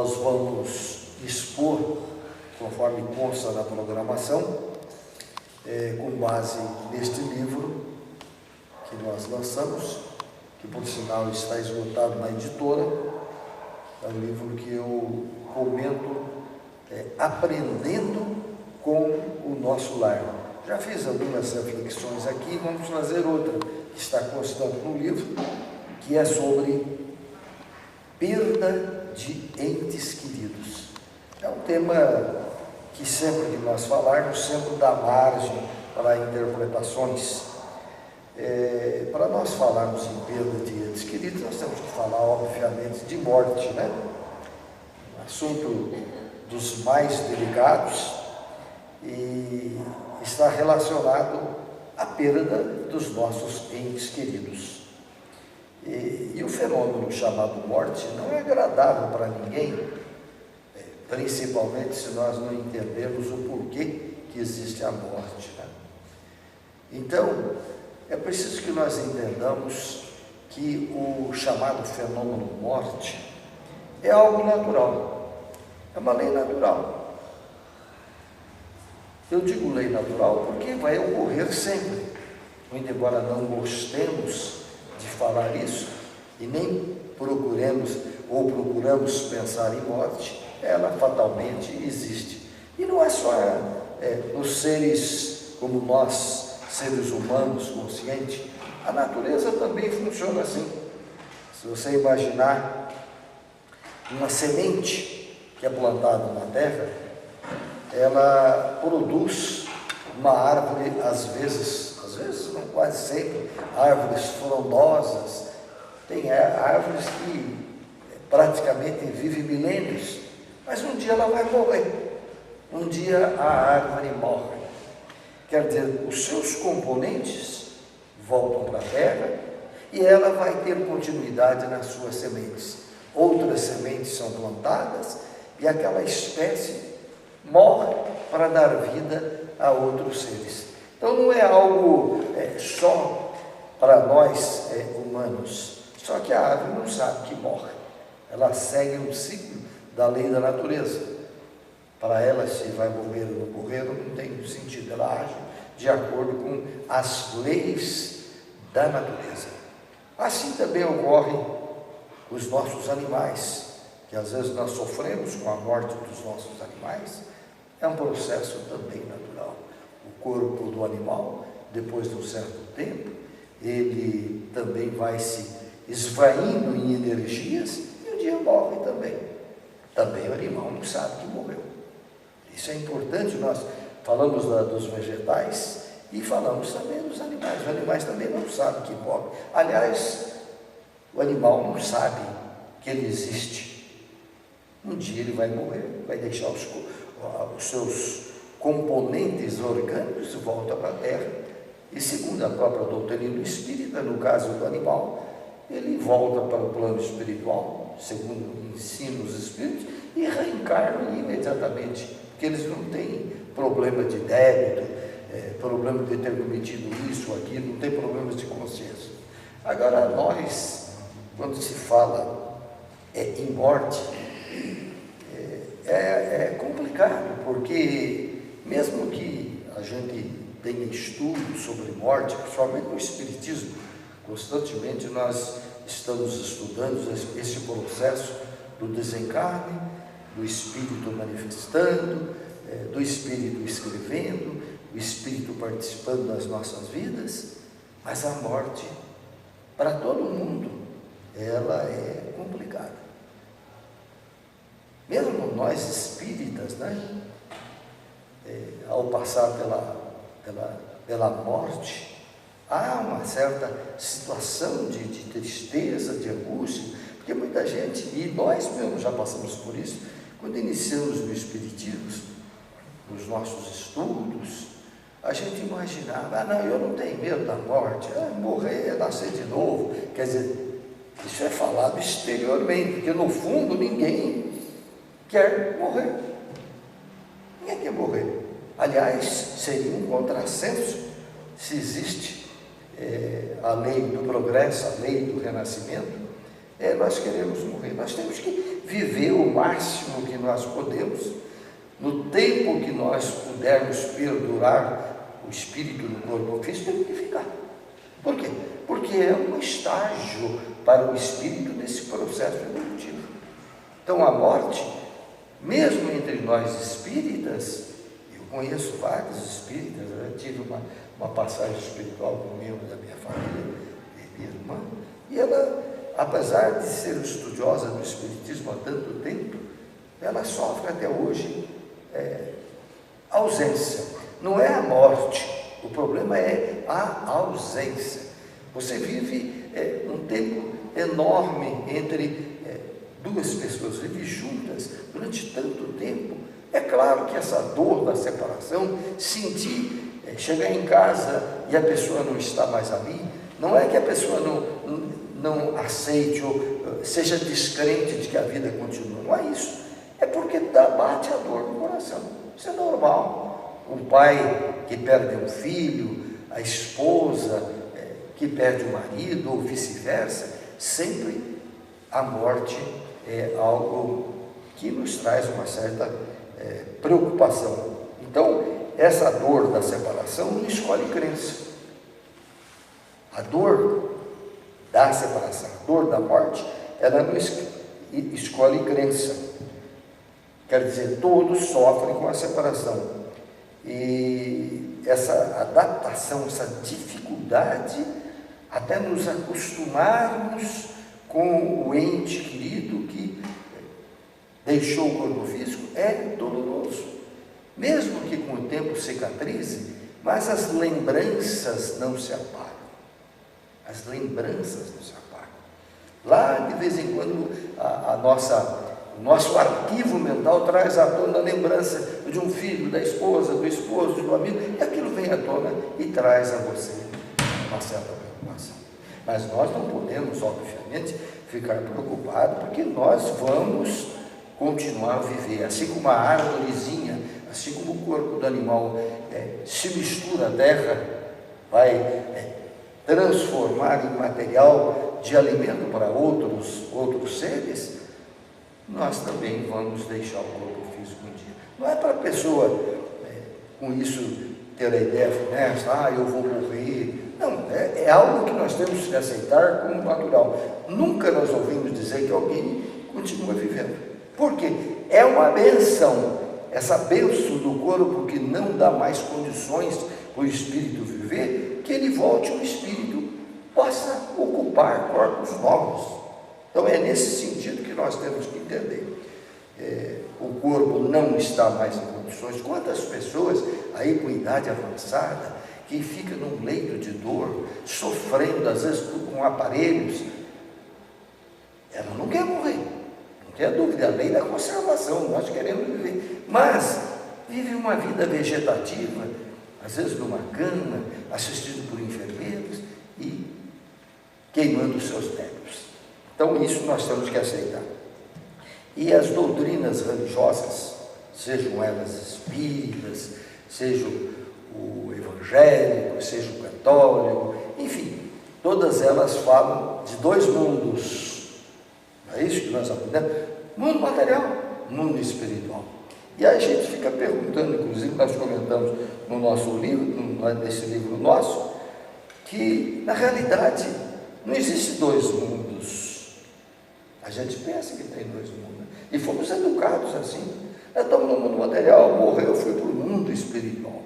nós vamos expor, conforme consta na programação, com base neste livro que nós lançamos, que por sinal está esgotado na editora. É um livro que eu comento, Aprendendo com o Nosso Lar. Já fiz algumas reflexões aqui, vamos fazer outra que está constando no livro, que é sobre perda de entes queridos. É um tema que sempre que nós falarmos, sempre dá margem para interpretações. Para nós falarmos em perda de entes queridos, nós temos que falar, obviamente, de morte, né? Assunto dos mais delicados e está relacionado à perda dos nossos entes queridos. E o fenômeno chamado morte não é agradável para ninguém, principalmente se nós não entendemos o porquê que existe a morte, né? Então, é preciso que nós entendamos que o chamado fenômeno morte é algo natural, é uma lei natural. Eu digo lei natural porque vai ocorrer sempre, muito embora não gostemos de falar isso e nem procuramos pensar em morte, ela fatalmente existe. E não é só nos seres como nós, seres humanos conscientes, a natureza também funciona assim. Se você imaginar uma semente que é plantada na terra, ela produz uma árvore, às vezes não, quase sempre, árvores frondosas. Tem árvores que praticamente vivem milênios, mas um dia ela vai morrer. Um dia a árvore morre. Quer dizer, os seus componentes voltam para a terra e ela vai ter continuidade nas suas sementes. Outras sementes são plantadas e aquela espécie morre para dar vida a outros seres. Então não é algo só para nós humanos, só que a árvore não sabe que morre. Ela segue um ciclo da lei da natureza. Para ela, se vai morrer ou não morrer, não tem sentido. Ela age de acordo com as leis da natureza. Assim também ocorrem os nossos animais, que às vezes nós sofremos com a morte dos nossos animais. É um processo também natural. O corpo do animal, depois de um certo tempo, ele também vai se esvaindo em energias e um dia morre também. Também o animal não sabe que morreu. Isso é importante. Nós falamos dos vegetais e falamos também dos animais. Os animais também não sabem que morre. Aliás, o animal não sabe que ele existe. Um dia ele vai morrer, vai deixar os seus componentes orgânicos e volta para a terra. E segundo a própria doutrina espírita, no caso do animal, ele volta para o plano espiritual, segundo ensinam os espíritos, e reencarna imediatamente, porque eles não têm problema de débito, problema de ter cometido isso ou aquilo, não tem problemas de consciência. Agora, nós, quando se fala em morte, é complicado, porque mesmo que a gente tenha estudos sobre morte, principalmente no Espiritismo, constantemente nós estamos estudando esse processo do desencarne, do Espírito manifestando, do Espírito escrevendo, o Espírito participando das nossas vidas, mas a morte, para todo mundo, ela é complicada. Mesmo nós espíritas, né? Ao passar pela morte, há uma certa situação de tristeza, de angústia, porque muita gente, e nós mesmos já passamos por isso, quando iniciamos no Espiritismo, nos nossos estudos, a gente imaginava, não, eu não tenho medo da morte, morrer é nascer de novo. Quer dizer, isso é falado exteriormente, porque no fundo ninguém quer morrer. Ninguém quer morrer. Aliás, seria um contrassenso se existe a lei do progresso, a lei do renascimento. Nós queremos morrer. Nós temos que viver o máximo que nós podemos, no tempo que nós pudermos perdurar o espírito no corpo físico, tem que ficar. Por quê? Porque é um estágio para o espírito nesse processo evolutivo. Então a morte, mesmo entre nós espíritas, eu conheço vários espíritas, eu tive uma passagem espiritual com um membro da minha família, minha irmã, e ela, apesar de ser estudiosa do espiritismo há tanto tempo, ela sofre até hoje ausência. Não é a morte, o problema é a ausência. Você vive um tempo enorme entre duas pessoas, vive juntas durante tanto tempo. É claro que essa dor da separação, sentir, chegar em casa e a pessoa não está mais ali, não é que a pessoa não aceite ou seja descrente de que a vida continua, não é isso. É porque bate a dor no coração. Isso é normal. Um pai que perde um filho, a esposa que perde o marido, ou vice-versa, sempre a morte é algo que nos traz uma certa preocupação. Então, essa dor da separação não escolhe crença. A dor da separação, a dor da morte, ela não escolhe crença. Quer dizer, todos sofrem com a separação. E essa adaptação, essa dificuldade, até nos acostumarmos com o ente querido que deixou o corpo físico, é doloroso. Mesmo que com o tempo cicatrize, mas as lembranças não se apagam. As lembranças não se apagam. Lá, de vez em quando, o nosso arquivo mental traz à tona a lembrança de um filho, da esposa, do esposo, do amigo, e aquilo vem à tona e traz a você uma certa preocupação. Mas nós não podemos, obviamente, ficar preocupados, porque nós vamos continuar a viver, assim como a árvorezinha, assim como o corpo do animal se mistura à terra, vai transformar em material de alimento para outros seres, nós também vamos deixar o corpo físico um dia. Não é para a pessoa, com isso, ter a ideia funesta, eu vou morrer. Não, é algo que nós temos que aceitar como natural. Nunca nós ouvimos dizer que alguém continua vivendo. Por quê? É uma benção, essa benção do corpo que não dá mais condições para o espírito viver, que ele volte, o espírito possa ocupar corpos novos. Então é nesse sentido que nós temos que entender. O corpo não está mais em condições. Quantas pessoas aí com idade avançada, que fica num leito de dor, sofrendo, às vezes com aparelhos, ela não quer morrer, não tem dúvida, a lei da conservação, nós queremos viver, mas vive uma vida vegetativa, às vezes numa cama, assistido por enfermeiros e queimando os seus nervos. Então isso nós temos que aceitar. E as doutrinas religiosas, sejam elas espíritas, seja o evangélico, seja o católico, enfim, todas elas falam de dois mundos. Não é isso que nós aprendemos? Mundo material, mundo espiritual. E aí a gente fica perguntando, inclusive nós comentamos no nosso livro, nesse livro nosso, que na realidade não existe dois mundos. A gente pensa que tem dois mundos. E fomos educados assim. Nós estamos no mundo material, morreu, fui para o mundo espiritual.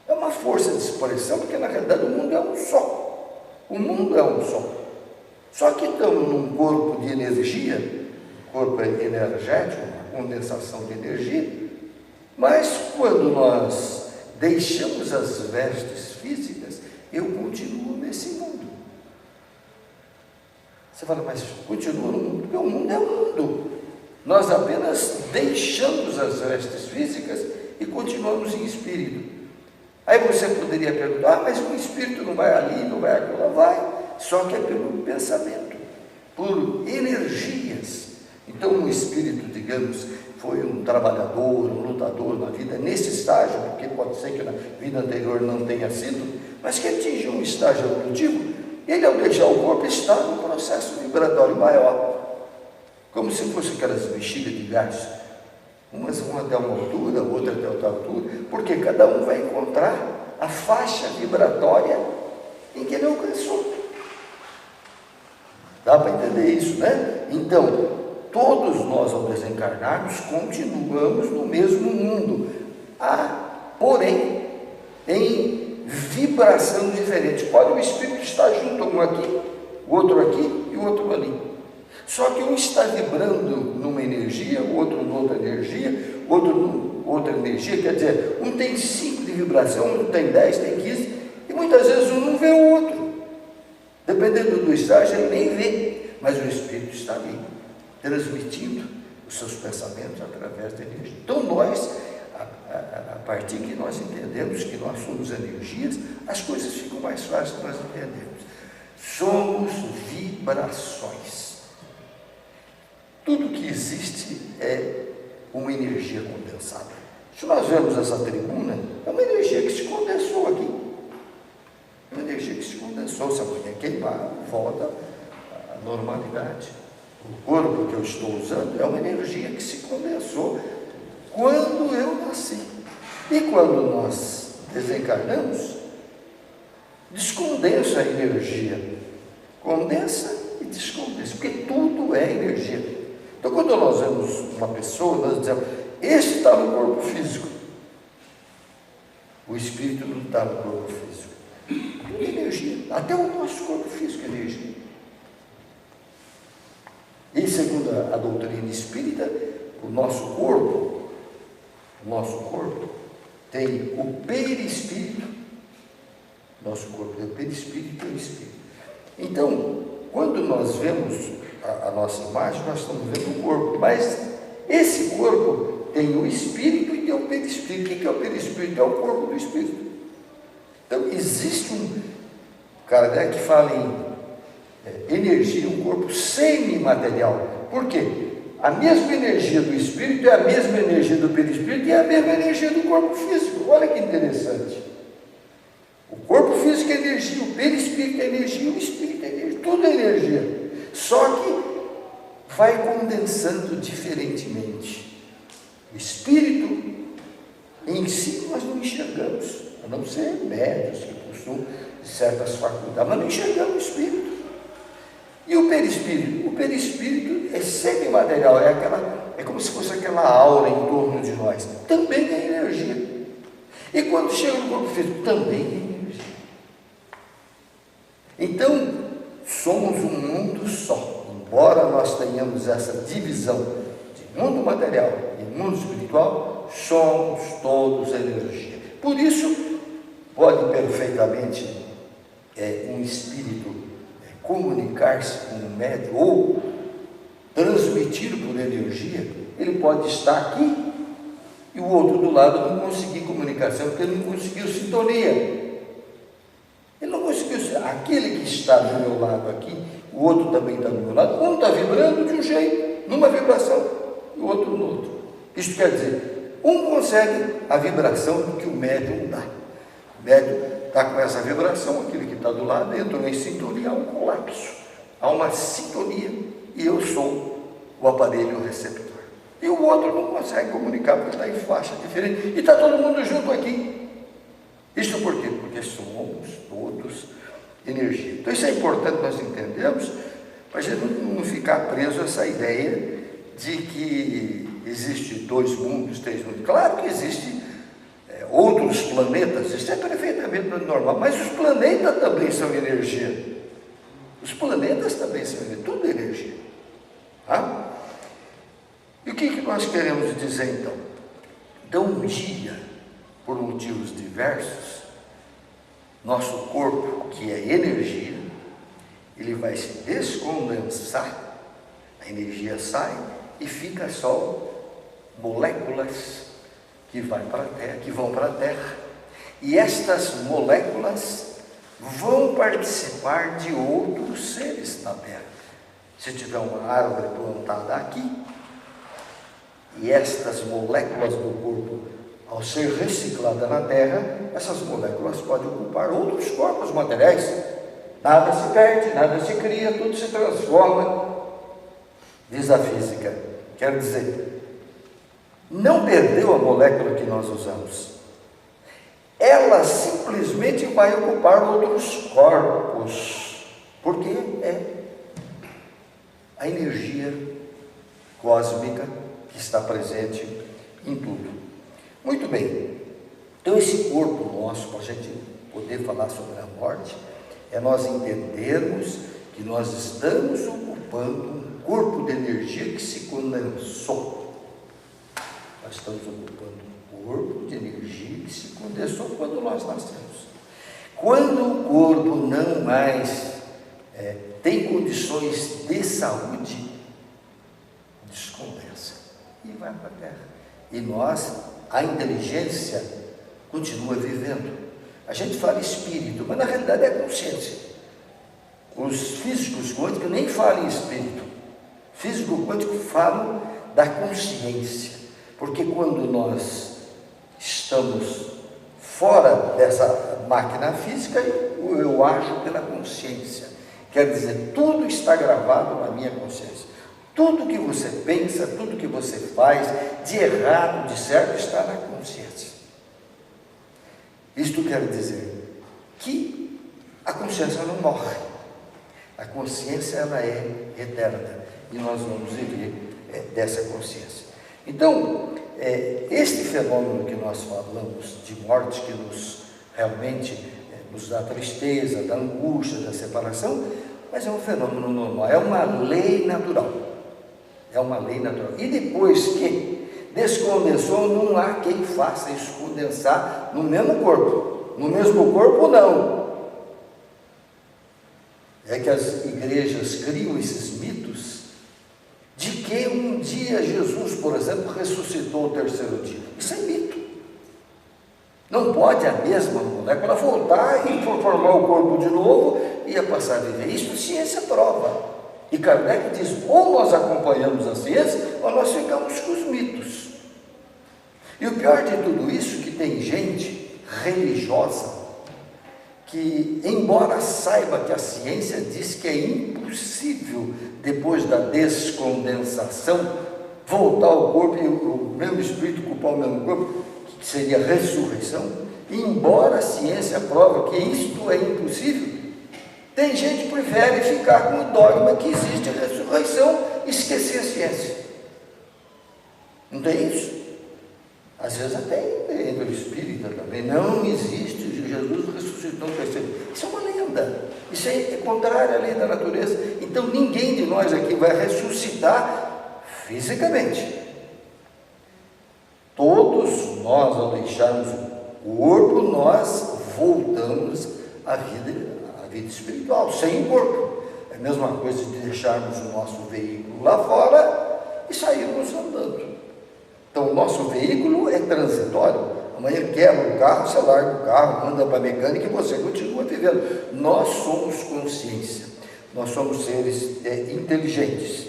É uma força de expressão, porque na realidade o mundo é um só. O mundo é um só. Só que estamos num corpo de energia, corpo energético, uma condensação de energia, mas quando nós deixamos as vestes físicas, eu continuo nesse mundo. Você fala, mas continua no mundo? Porque o mundo é o mundo. Nós apenas deixamos as vestes físicas e continuamos em espírito. Aí você poderia perguntar, mas o espírito não vai ali, não vai aqui, não vai. Só que é pelo pensamento, por energias. Então o espírito, digamos, foi um trabalhador, um lutador na vida, nesse estágio, porque pode ser que na vida anterior não tenha sido, mas que atingiu um estágio evolutivo, ele ao deixar o corpo está num processo vibratório maior. como se fossem aquelas bexigas de gás. Umas vão até uma altura, outra até outra altura, porque cada um vai encontrar a faixa vibratória em que ele alcançou. Dá para entender isso, né? Então, todos nós, ao desencarnarmos, continuamos no mesmo mundo, porém, em vibração diferente. Pode o espírito estar junto, um aqui, o outro aqui e o outro ali. Só que um está vibrando numa energia, o outro noutra energia, outro outra energia, quer dizer, um tem 5 de vibração, um tem 10, tem 15, e muitas vezes um não vê o outro. Dependendo do estágio, ele nem vê, mas o espírito está ali, transmitindo os seus pensamentos através da energia. Então nós, a partir que nós entendemos que nós somos energias, as coisas ficam mais fáceis de nós entendermos. Somos vibrações. Tudo que existe é uma energia condensada. Se nós vemos essa tribuna, é uma energia que se condensou aqui. É uma energia que se condensou. Se amanhã queimar, volta à normalidade. O corpo que eu estou usando é uma energia que se condensou quando eu nasci. E quando nós desencarnamos, descondensa a energia. Condensa e descondensa, porque tudo é energia. Então, quando nós vemos uma pessoa, nós dizemos, este está no corpo físico. O espírito não está no corpo físico. Tudo é energia. Até o nosso corpo físico é energia. E segundo a doutrina espírita, o nosso corpo tem o perispírito. Nosso corpo tem o perispírito e o espírito. Então, quando nós vemos a nossa imagem, nós estamos vendo o corpo, mas esse corpo tem o espírito e tem o perispírito. O que é o perispírito? É o corpo do espírito. Então, existe Kardec fala em energia, um corpo semimaterial. Por quê? A mesma energia do espírito é a mesma energia do perispírito e é a mesma energia do corpo físico. Olha que interessante. O corpo físico é energia, o perispírito é energia, o espírito é energia, tudo é energia. Só que vai condensando diferentemente. O espírito em si nós não enxergamos, a não ser médios que possuem certas faculdades, mas não enxergamos o espírito. E o perispírito? O perispírito é semimaterial, é como se fosse aquela aura em torno de nós. Também é energia. E quando chega no corpo físico, também é energia. Então, somos um mundo só. Embora nós tenhamos essa divisão de mundo material e mundo espiritual, somos todos energia. Por isso, pode perfeitamente um espírito comunicar-se com um médium ou transmitir por energia. Ele pode estar aqui e o outro do lado não conseguir comunicação, porque ele não conseguiu sintonia. Ele não conseguiu, aquele que está do meu lado aqui, o outro também está do meu lado, um está vibrando de um jeito, numa vibração, e o outro no outro. Isso quer dizer, um consegue a vibração que o médium dá. O médium está com essa vibração, aquele que está do lado, entrou em sintonia, há um colapso, há uma sintonia, e eu sou o aparelho receptor. E o outro não consegue comunicar, porque está em faixa diferente, e está todo mundo junto aqui. Isso por quê? Porque somos todos energia. Então isso é importante nós entendermos, para a gente não ficar preso a essa ideia de que existe 2 mundos, 3 mundos. Claro que existem outros planetas, isso é perfeitamente normal, mas os planetas também são energia. Os planetas também são energia, tudo é energia. Tá? E o que nós queremos dizer então? Então um dia, por motivos diversos, nosso corpo, que é energia, ele vai se descondensar, a energia sai e fica só moléculas que vão para a Terra. E estas moléculas vão participar de outros seres na Terra. Se tiver uma árvore plantada aqui, e estas moléculas do corpo, ao ser reciclada na Terra, essas moléculas podem ocupar outros corpos materiais. Nada se perde, nada se cria, tudo se transforma diz a física. Quer dizer, não perdeu a molécula que nós usamos. Ela simplesmente vai ocupar outros corpos, porque é a energia cósmica que está presente em tudo. Muito bem, então esse corpo nosso, para a gente poder falar sobre a morte, é nós entendermos que nós estamos ocupando um corpo de energia que se condensou. Nós estamos ocupando um corpo de energia que se condensou quando nós nascemos. Quando o corpo não mais tem condições de saúde, descondensa e vai para a Terra. E nós, a inteligência, continua vivendo. A gente fala espírito, mas na realidade é consciência. Os físicos quânticos nem falam em espírito. Físico quântico falam da consciência. Porque quando nós estamos fora dessa máquina física, eu ajo pela consciência. Quer dizer, tudo está gravado na minha consciência. Tudo que você pensa, tudo que você faz, de errado, de certo, está na consciência. Isto quer dizer que a consciência não morre. A consciência, ela é eterna. E nós vamos viver dessa consciência. Então, este fenômeno que nós falamos de morte, que realmente nos dá tristeza, dá angústia, da separação, mas é um fenômeno normal, é uma lei natural. É uma lei natural. E depois que descondensou, não há quem faça isso condensar no mesmo corpo. No mesmo corpo, não. É que as igrejas criam esses mitos de que um dia Jesus, por exemplo, ressuscitou o terceiro dia. Isso é mito. Não pode a mesma molécula voltar e formar o corpo de novo e passar a viver. Isso a ciência prova. E Kardec diz, ou nós acompanhamos a ciência, ou nós ficamos com os mitos. E o pior de tudo isso, que tem gente religiosa, que embora saiba que a ciência diz que é impossível, depois da descondensação, voltar ao corpo e o mesmo espírito ocupar o mesmo corpo, que seria a ressurreição, embora a ciência prova que isto é impossível, tem gente que prefere ficar com o dogma que existe a ressurreição e esquecer a ciência. Não tem isso? Às vezes até entre o espírita também. Não existe, Jesus ressuscitou no terceiro. Isso é uma lenda. Isso é contrário à lei da natureza. Então ninguém de nós aqui vai ressuscitar fisicamente. Todos nós, ao deixarmos o corpo, nós voltamos à vida espiritual, sem o corpo. É a mesma coisa de deixarmos o nosso veículo lá fora e sairmos andando. Então o nosso veículo é transitório. Amanhã quebra o carro, você larga o carro, manda para a mecânica e você continua vivendo. Nós somos consciência, nós somos seres inteligentes.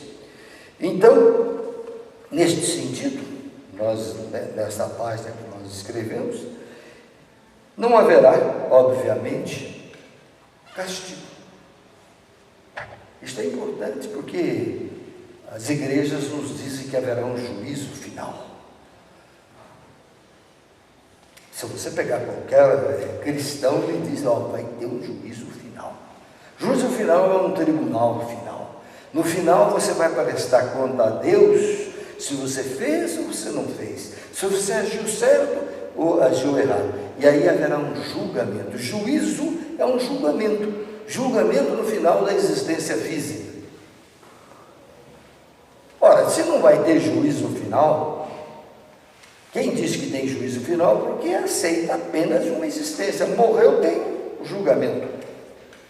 Então, neste sentido, nós, nessa página que nós escrevemos, não haverá, obviamente, castigo. Isto é importante porque as igrejas nos dizem que haverá um juízo final. Se você pegar qualquer cristão, ele diz, vai ter um juízo final. Juízo final é um tribunal final. No final você vai prestar conta a Deus se você fez ou você não fez, se você agiu certo ou agiu errado. E aí haverá um julgamento. Juízo é um julgamento. Julgamento no final da existência física. Ora, se não vai ter juízo final, quem diz que tem juízo final? Porque aceita apenas uma existência. Morreu, tem o julgamento.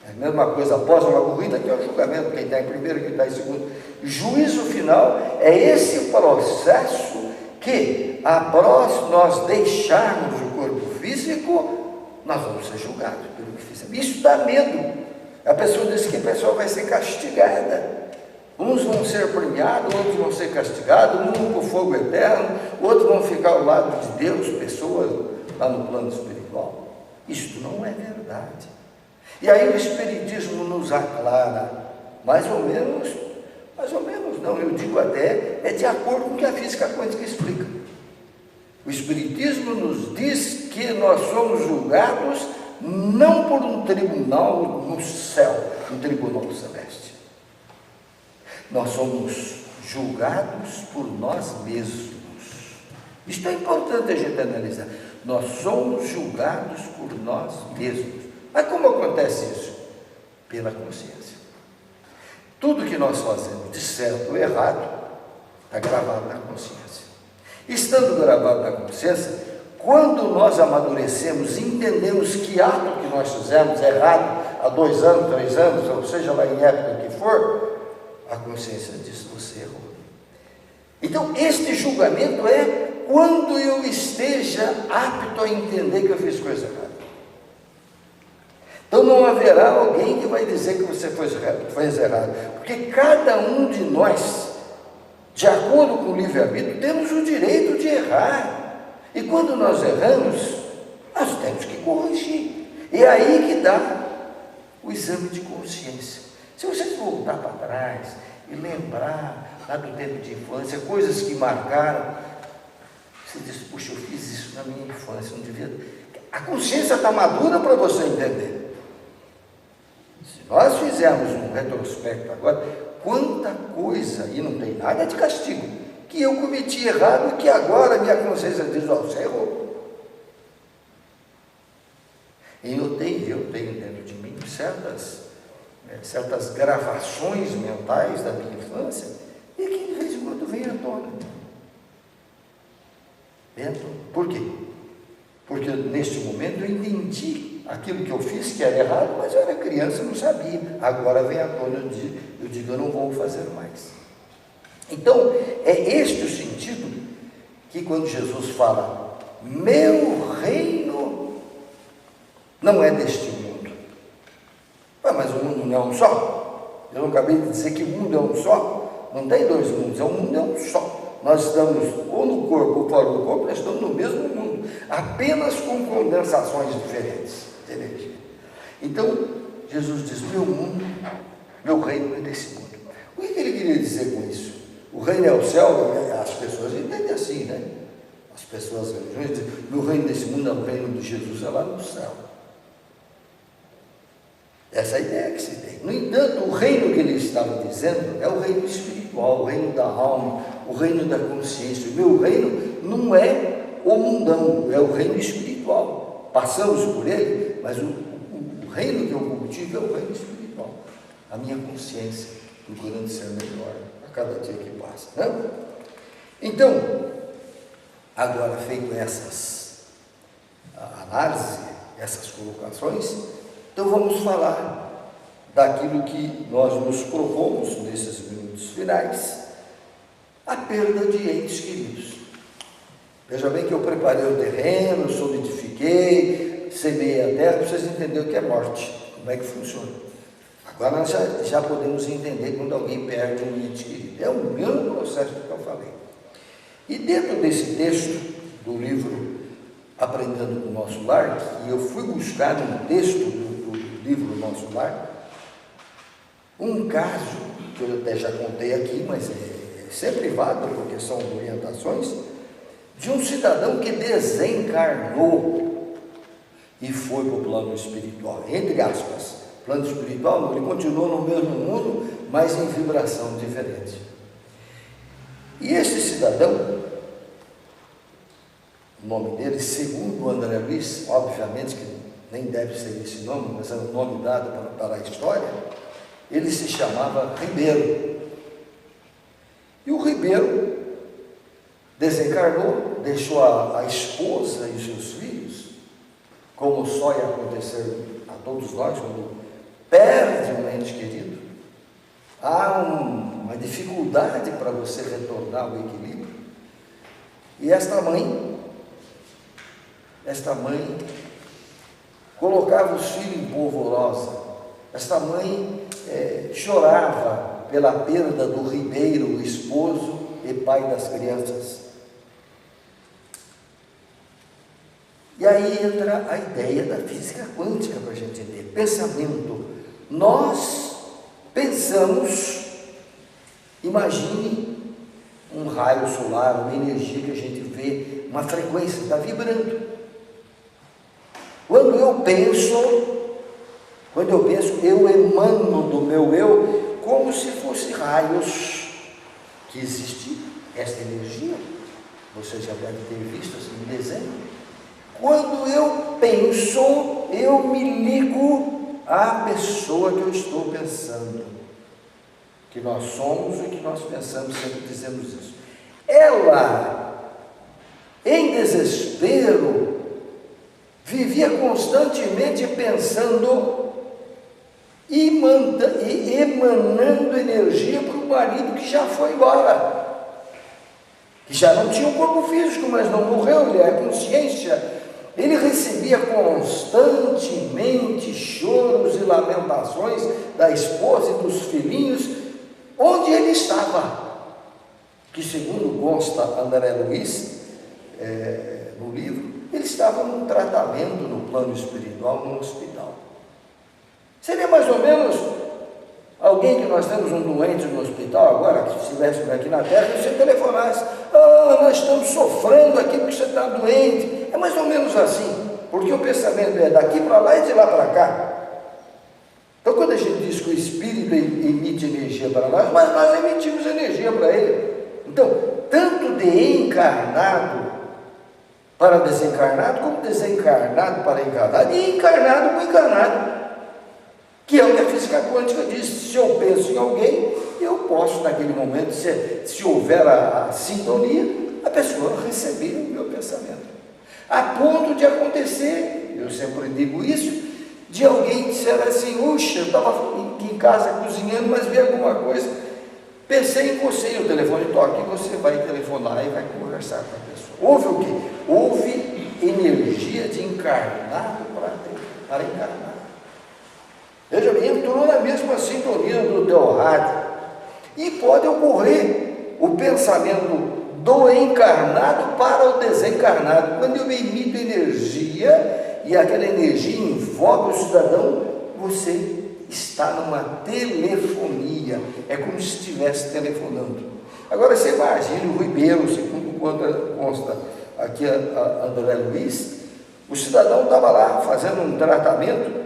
É a mesma coisa após uma corrida, que é o julgamento. Quem está em primeiro, quem está em segundo. Juízo final é esse processo que, após nós deixarmos o corpo físico, nós vamos ser julgados pelo que fizemos. Isso dá medo. A pessoa diz que a pessoa vai ser castigada. Uns vão ser premiados, outros vão ser castigados, um com fogo eterno, outros vão ficar ao lado de Deus, pessoas lá no plano espiritual. Isto não é verdade. E aí o Espiritismo nos aclara, mais ou menos, Mais ou menos não, eu digo até, é de acordo com o que a física quântica explica. O Espiritismo nos diz que nós somos julgados não por um tribunal no céu, um tribunal celeste. Nós somos julgados por nós mesmos. Isto é importante a gente analisar. Nós somos julgados por nós mesmos. Mas como acontece isso? Pela consciência. Tudo que nós fazemos de certo ou errado está gravado na consciência. Estando gravado na consciência, quando nós amadurecemos, entendemos que ato que nós fizemos errado há 2 anos, 3 anos, ou seja lá em época que for, a consciência diz: você errou. Então, este julgamento é quando eu esteja apto a entender que eu fiz coisa errada. Então, não haverá alguém que vai dizer que você fez errado, porque cada um de nós, de acordo com o livre-arbítrio, temos o direito de errar. E quando nós erramos, nós temos que corrigir. É aí que dá o exame de consciência. Se vocês voltar para trás e lembrar lá do tempo de infância, coisas que marcaram, você diz: puxa, eu fiz isso na minha infância, não devia. A consciência está madura para você entender. Se nós fizermos um retrospecto agora, quanta coisa, e não tem nada de castigo, que eu cometi errado e que agora minha consciência diz: ó, você errou. E eu tenho dentro de mim certas gravações mentais da minha infância, e que de vez em quando vem à tona. Por quê? Porque neste momento eu entendi aquilo que eu fiz que era errado, mas eu era criança e não sabia. Agora vem à tona, eu digo: eu não vou fazer mais. Então, é este o sentido que quando Jesus fala: meu reino não é deste mundo. Mas o mundo não é um só? Eu não acabei de dizer que o mundo é um só? Não tem 2 mundos, o mundo é um só. Nós estamos ou no corpo ou fora do corpo, nós estamos no mesmo mundo, apenas com condensações diferentes de energia. Então, Jesus diz: meu mundo, meu reino é desse mundo. O que ele queria dizer com isso? O reino é o céu. As pessoas entendem assim, né? As pessoas religiosas dizem: meu reino desse mundo é o reino de Jesus, é lá no céu. Essa é a ideia que se tem. No entanto, o reino que ele estava dizendo é o reino espiritual, o reino da alma, o reino da consciência. O meu reino não é o mundão, é o reino espiritual. Passamos por ele, mas o reino que eu cultivo é o reino espiritual. A minha consciência, procurando ser melhor a cada dia que passa. Né? Então, agora feito essas análises, essas colocações, então vamos falar daquilo que nós nos propomos nesses minutos finais: a perda de entes queridos. Veja bem que eu preparei o terreno, solidifiquei, semeei a terra, para vocês entenderem o que é morte, como é que funciona. Agora nós já podemos entender quando alguém perde um ente querido. É o mesmo processo que eu falei. E dentro desse texto do livro Aprendendo com o Nosso Lar, que eu fui buscar no texto do livro Nosso Lar, um caso que eu até já contei aqui, mas é sempre válido porque são orientações, de um cidadão que desencarnou e foi para o plano espiritual, entre aspas. Plano espiritual não, ele continuou no mesmo mundo, mas em vibração diferente. E esse cidadão, o nome dele, segundo André Luiz, obviamente que nem deve ser esse nome, mas é o nome dado para a história, ele se chamava Ribeiro. E o Ribeiro desencarnou, deixou a esposa e os seus filhos, como só ia acontecer a todos nós quando perde um ente querido. Há uma dificuldade para você retornar ao equilíbrio. E esta mãe colocava os filhos em polvorosa. Esta mãe chorava pela perda do Ribeiro, o esposo e pai das crianças. E aí entra a ideia da física quântica para a gente entender. Pensamento. Nós pensamos Imagine um raio solar, uma energia que a gente vê, uma frequência, está vibrando. Quando eu penso, eu emano do meu eu como se fosse raios, que existe esta energia. Você já deve ter visto assim no desenho. Quando eu penso, eu me ligo à pessoa que eu estou pensando. Que nós somos o que nós pensamos, sempre dizemos isso. Ela, em desespero, vivia constantemente pensando e emanando energia para o marido que já foi embora, que já não tinha um corpo físico, mas não morreu, ele é a consciência. Ele recebia constantemente choros e lamentações da esposa e dos filhinhos, onde ele estava, que segundo consta André Luiz, no livro, ele estava num tratamento no plano espiritual, num hospital. Seria mais ou menos alguém que nós temos um doente no hospital agora, que estivéssemos aqui na Terra, e você telefonasse: nós estamos sofrendo aqui porque você está doente. É mais ou menos assim, porque o pensamento é daqui para lá e de lá para cá. Então, quando a gente diz que o Espírito emite energia para nós, mas nós emitimos energia para ele. Então, tanto de encarnado para desencarnado, como desencarnado para encarnado, e encarnado para encarnado, que é o que a física quântica diz. Se eu penso em alguém, eu posso, naquele momento, se houver a sintonia, a pessoa receber o meu pensamento. A ponto de acontecer, eu sempre digo isso, de alguém dizer assim: puxa, eu estava aqui em casa cozinhando, mas vi alguma coisa, pensei em você, o telefone toca e você vai telefonar e vai conversar com a pessoa. Houve o quê? Houve energia de encarnado para encarnado. Veja bem, entrou na mesma sintonia do teu rádio. E pode ocorrer o pensamento do encarnado para o desencarnado. Quando eu emito energia e aquela energia invoca o cidadão, você está numa telefonia, é como se estivesse telefonando. Agora você imagine o Ribeiro, segundo consta aqui a André Luiz, o cidadão estava lá fazendo um tratamento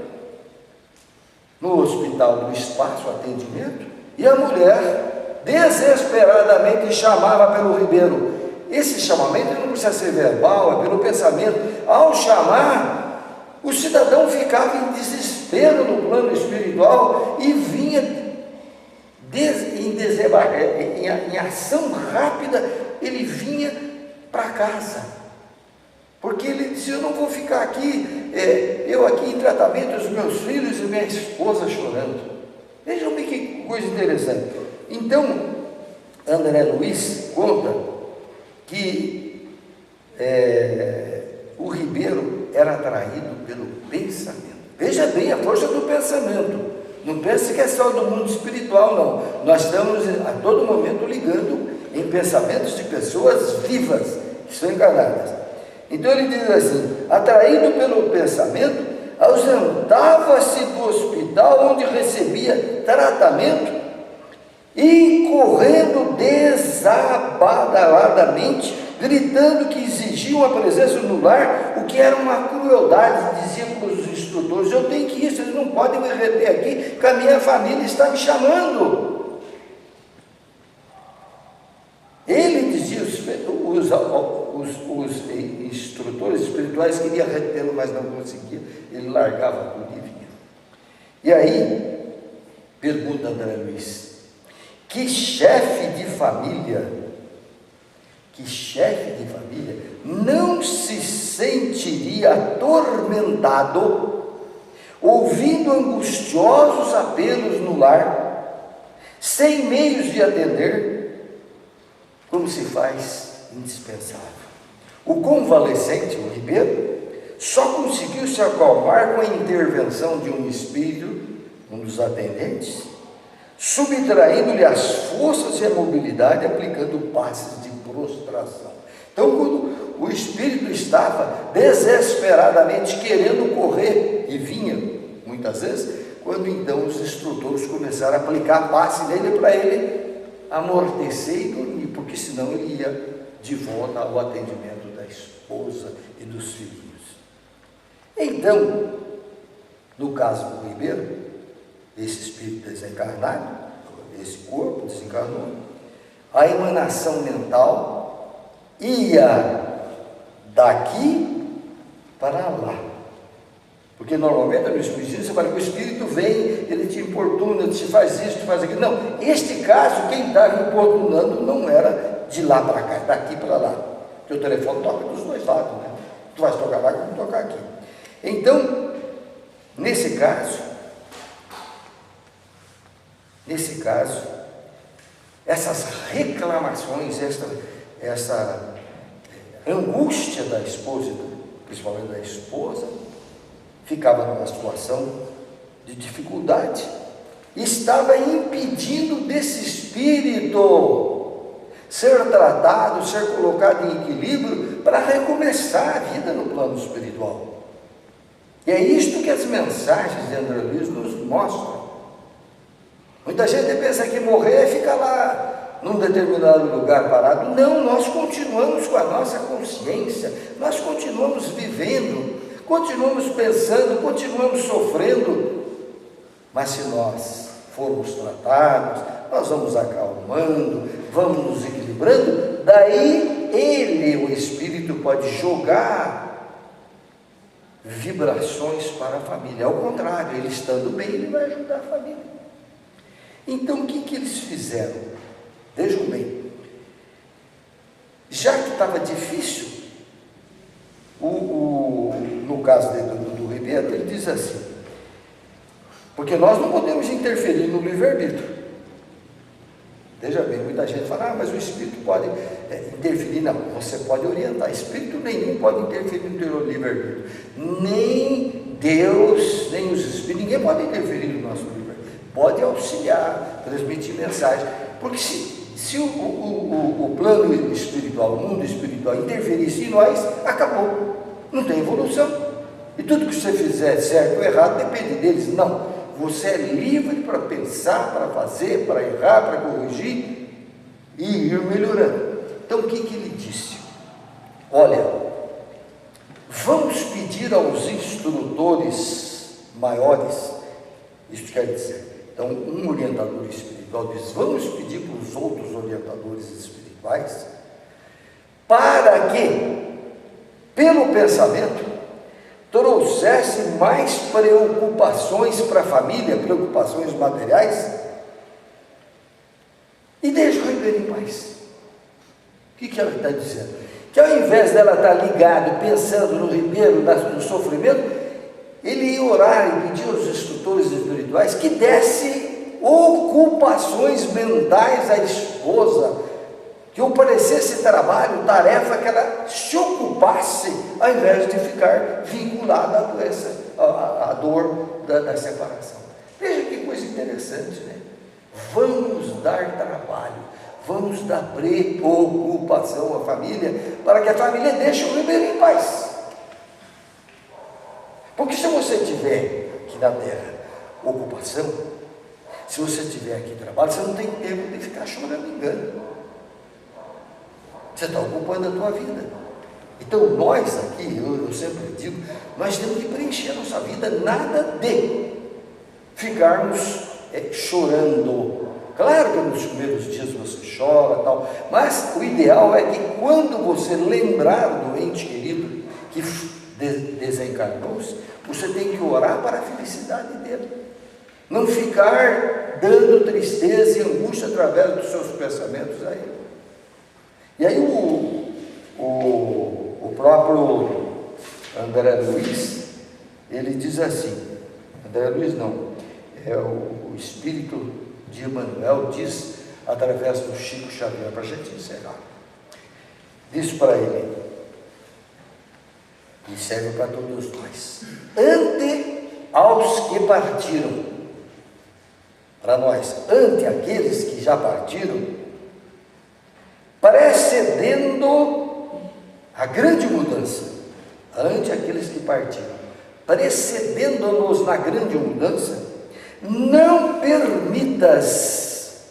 no Hospital do Espaço, atendimento, e a mulher desesperadamente chamava pelo Ribeiro. Esse chamamento não precisa ser verbal, é pelo pensamento. Ao chamar, o cidadão ficava em desespero no plano espiritual e vinha em ação rápida, ele vinha para casa, porque ele dizia: eu não vou ficar aqui, eu aqui em tratamento, os meus filhos e minha esposa chorando. Vejam bem que coisa interessante. Então, André Luiz conta que o Ribeiro era atraído pelo pensamento. Veja bem a força do pensamento. Não pense que é só do mundo espiritual, não. Nós estamos a todo momento ligando em pensamentos de pessoas vivas, que estão encarnadas. Então ele diz assim: atraído pelo pensamento, ausentava-se do hospital onde recebia tratamento e correndo desabadaladamente, gritando que exigiam a presença no lar, o que era uma crueldade. Dizia para os instrutores: eu tenho que ir, vocês não podem me reter aqui, que a minha família está me chamando. Ele dizia, os instrutores espirituais queriam retê-lo, mas não conseguia, ele largava tudo e vinha. E aí, pergunta André Luiz: que chefe de família não se sentiria atormentado, ouvindo angustiosos apelos no lar, sem meios de atender, como se faz indispensável? O convalescente, o Ribeiro, só conseguiu se acalmar com a intervenção de um espírito, um dos atendentes, subtraindo-lhe as forças e a mobilidade, aplicando passes de prostração. Então, quando o espírito estava desesperadamente querendo correr, e vinha muitas vezes, quando então os instrutores começaram a aplicar passe nele para ele amortecer e dormir, porque senão ele ia de volta ao atendimento da esposa e dos filhos. Então, no caso do Ribeiro, esse espírito desencarnado, esse corpo desencarnou, a emanação mental ia daqui para lá. Porque normalmente no espiritismo você fala que o espírito vem, ele te importuna, te faz isso, te faz aquilo. Não, este caso, quem estava importunando não era de lá para cá, é daqui para lá. Porque o telefone toca dos dois lados, né? Tu vais tocar lá, como tocar aqui. Então, nesse caso, essas reclamações, essa angústia da esposa, principalmente da esposa, ficava numa situação de dificuldade, estava impedindo desse espírito ser tratado, ser colocado em equilíbrio para recomeçar a vida no plano espiritual. E é isto que as mensagens de André Luiz nos mostram. Muita gente pensa que morrer é ficar lá num determinado lugar parado. Não, nós continuamos com a nossa consciência, nós continuamos vivendo, continuamos pensando, continuamos sofrendo, mas se nós formos tratados, nós vamos acalmando, vamos nos equilibrando, daí ele, o Espírito, pode jogar vibrações para a família. Ao contrário, ele estando bem, ele vai ajudar a família. Então, o que eles fizeram? Vejam bem, já que estava difícil, no caso do Ribeiro, ele diz assim, porque nós não podemos interferir no livre-arbítrio. Veja bem, muita gente fala, mas o Espírito pode interferir. Não, você pode orientar. Espírito nenhum pode interferir no teu livre-arbítrio. Nem Deus, nem os Espíritos, ninguém pode interferir no nosso livre-arbítrio. Pode auxiliar, transmitir mensagem. Porque se o plano espiritual, o mundo espiritual interferisse em nós, acabou. Não tem evolução. E tudo que você fizer certo ou errado depende deles. Não. Você é livre para pensar, para fazer, para errar, para corrigir e ir melhorando. Então, o que ele disse? Olha, vamos pedir aos instrutores maiores, isso quer dizer, então, um orientador espiritual diz, vamos pedir para os outros orientadores espirituais, para que, pelo pensamento, trouxesse mais preocupações para a família, preocupações materiais, e deixe o Ribeiro em paz. O que ela está dizendo? Que ao invés dela estar ligada, pensando no Ribeiro, no sofrimento, ele ia orar e pedir aos instrutores espirituais que desse ocupações mentais à esposa, que oferecesse trabalho, tarefa, que ela se ocupasse, ao invés de ficar vinculada à doença, à dor da separação. Veja que coisa interessante, né? Vamos dar trabalho, vamos dar preocupação à família, para que a família deixe o Ribeiro em paz. Porque se você tiver aqui na terra ocupação, se você tiver aqui trabalho, você não tem tempo de ficar chorando engano. Você está ocupando a tua vida. Então nós aqui, eu sempre digo, nós temos que preencher a nossa vida, nada de ficarmos chorando. Claro que nos primeiros dias você chora, tal, mas o ideal é que quando você lembrar do ente querido que desencarnou-se, você tem que orar para a felicidade dele. Não ficar dando tristeza e angústia através dos seus pensamentos a ele. E aí o próprio André Luiz, ele diz assim, André Luiz não, é o Espírito de Emmanuel, diz através do Chico Xavier, para a gente encerrar, diz para ele, e serve para todos nós, ante aos que partiram, para nós, ante aqueles que já partiram, precedendo a grande mudança, ante aqueles que partiram, precedendo-nos na grande mudança, não permitas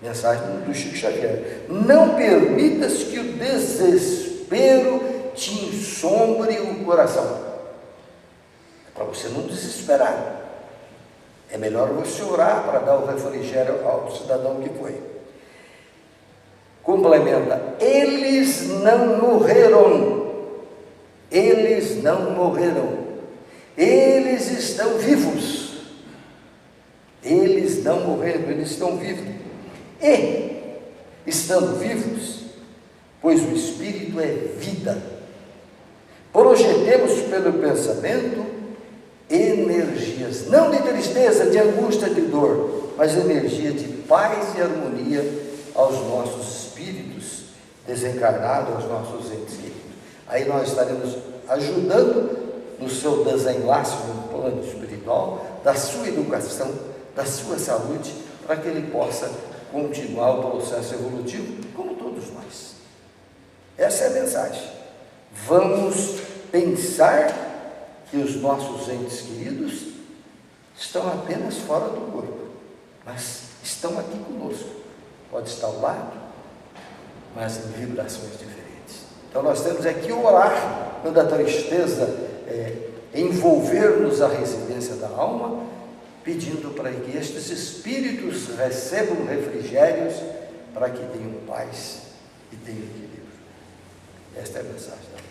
Mensagem do Chico Xavier. Não permitas que o desespero te ensombre o coração. É para você não desesperar. É melhor você orar para dar o refrigério ao cidadão que foi. Complementa: eles não morreram. Eles não morreram. Eles estão vivos. Eles não morreram, eles estão vivos. E, estando vivos, pois o Espírito é vida, projetemos pelo pensamento energias, não de tristeza, de angústia, de dor, mas energia de paz e harmonia aos nossos espíritos desencarnados, aos nossos entes queridos. Aí nós estaremos ajudando no seu desenlace no plano espiritual, da sua educação, da sua saúde, para que ele possa continuar o processo evolutivo, como todos nós. Essa é a mensagem. Vamos pensar que os nossos entes queridos estão apenas fora do corpo, mas estão aqui conosco. Pode estar ao lado, mas em vibrações diferentes. Então nós temos aqui orar quando a tristeza envolver-nos a residência da alma, pedindo para que estes espíritos recebam refrigérios para que tenham paz e tenham equilíbrio. Esta é a mensagem da